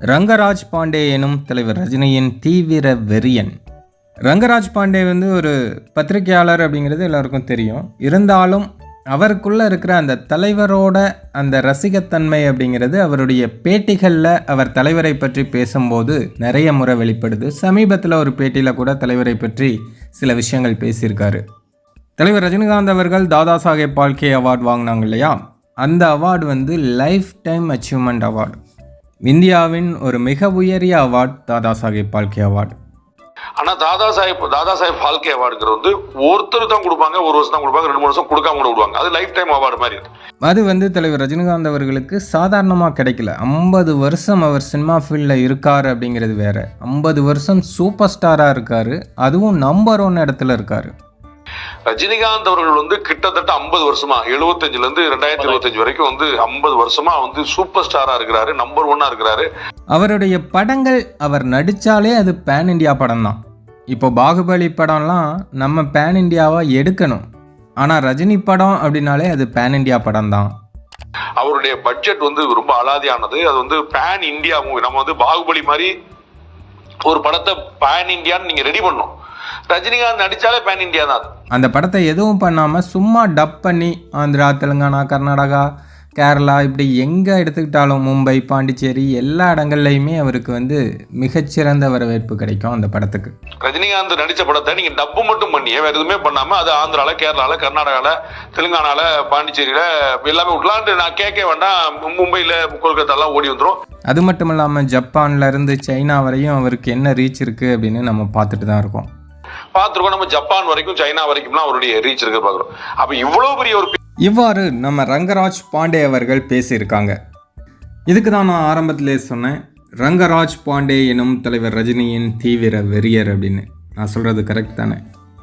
ரங்கராஜ் பாண்டே எனும் தலைவர் ரஜினியின் தீவிர வெறியன். ரங்கராஜ் பாண்டே ஒரு பத்திரிகையாளர் அப்படிங்கிறது எல்லாருக்கும் தெரியும். இருந்தாலும் அவருக்குள்ளே இருக்கிற அந்த தலைவரோட அந்த ரசிகத்தன்மை அப்படிங்கிறது அவருடைய பேட்டிகளில் அவர் தலைவரை பற்றி பேசும்போது நிறைய முறை வெளிப்படுது. சமீபத்தில் ஒரு பேட்டியில் கூட தலைவரை பற்றி சில விஷயங்கள் பேசியிருக்காரு. தலைவர் ரஜினிகாந்த் அவர்கள் தாதா சாஹேப் பால்கே அவார்டு வாங்கினாங்க இல்லையா? அந்த award life time achievement award. இந்தியாவின் ஒரு மிக உயரிய அவார்டு தாதா சாஹேப் பால்கே அவார்டு. ஆனால் தாதா சாஹேப் பால்கே அவார்டுங்கிறது ஒருத்தர் தான் கொடுப்பாங்க, ஒரு வருஷம் தான் கொடுப்பாங்க, 2-3 வருஷம் கொடுக்காம கூட விடுவாங்க. அது லைஃப் டைம் அவார்டு மாதிரி இருக்கு. அது தலைவர் ரஜினிகாந்த் அவர்களுக்கு சாதாரணமாக கிடைக்கல. 50 வருஷம் அவர் சினிமா ஃபீல்டில் இருக்காரு அப்படிங்கிறது வேற. 50 வருஷம் சூப்பர் ஸ்டாராக இருக்காரு, அதுவும் நம்பர் 1 இடத்துல இருக்காரு. ரஜினிகாந்த் அவர்கள் கிட்டத்தட்ட 50 வருஷமா 75ல இருந்து 2025 வரைக்கும் 50 வருஷமா சூப்பர் ஸ்டாரா இருக்கிறாரு, நம்பர் 1 இருக்கிறாரு. அவருடைய படங்கள் அவர் நடிச்சாலே அது பேன் இண்டியா படம் தான். இப்போ பாகுபலி படம்லாம் நம்ம பேன் இண்டியாவா எடுக்கணும், ஆனா ரஜினி படம் அப்படின்னாலே அது பேன் இண்டியா படம் தான். அவருடைய பட்ஜெட் ரொம்ப அலாதியானது. அது பேன் இண்டியா மூவி. நம்ம பாகுபலி மாதிரி ஒரு படத்தை பேன் இண்டியான்னு நீங்க ரெடி பண்ணணும். ரஜினிகாந்த் நடிச்சாலே பேன் இண்டியா தான். அந்த படத்தை எதுவும் பண்ணாம சும்மா டப் பண்ணி ஆந்திரா, தெலுங்கானா, கர்நாடகா, கேரளா இப்படி எங்க எடுத்துக்கிட்டாலும் மும்பை, பாண்டிச்சேரி எல்லா இடங்கள்லையுமே அவருக்கு மிகச்சிறந்த வரவேற்பு கிடைக்கும் அந்த படத்துக்கு. ரஜினிகாந்த் நடிச்ச படத்தை நீங்க டப்பு மட்டும் பண்ணி வேற எதுவுமே பண்ணாம அது ஆந்திரால, கேரளால, கர்நாடகால, தெலுங்கானால, பாண்டிச்சேரியில எல்லாமே விடலான்ட்டு நான் கேட்க வேண்டாம். மும்பையில, கொல்கத்தாலாம் ஓடி வந்துடும். அது மட்டும் இல்லாமல் ஜப்பான்ல இருந்து சைனா வரையும் அவருக்கு என்ன ரீச் இருக்கு அப்படின்னு நம்ம பார்த்துட்டு தான் இருக்கோம். நம்ம ஜப்பான் வரைக்கும், சைனா வரைக்கும்லாம் அவருடைய ரீச் இருக்கு பார்க்குறோம். அப்ப இவ்வளவு பெரிய இவ்வாறு நம்ம ரங்கராஜ் பாண்டே அவர்கள் பேசியிருக்காங்க. இதுக்கு தான் நான் ஆரம்பத்திலே சொன்னேன், ரங்கராஜ் பாண்டே எனும் தலைவர் ரஜினியின் தீவிர வெறியர் அப்படின்னு. நான் சொல்றது கரெக்ட் தானே?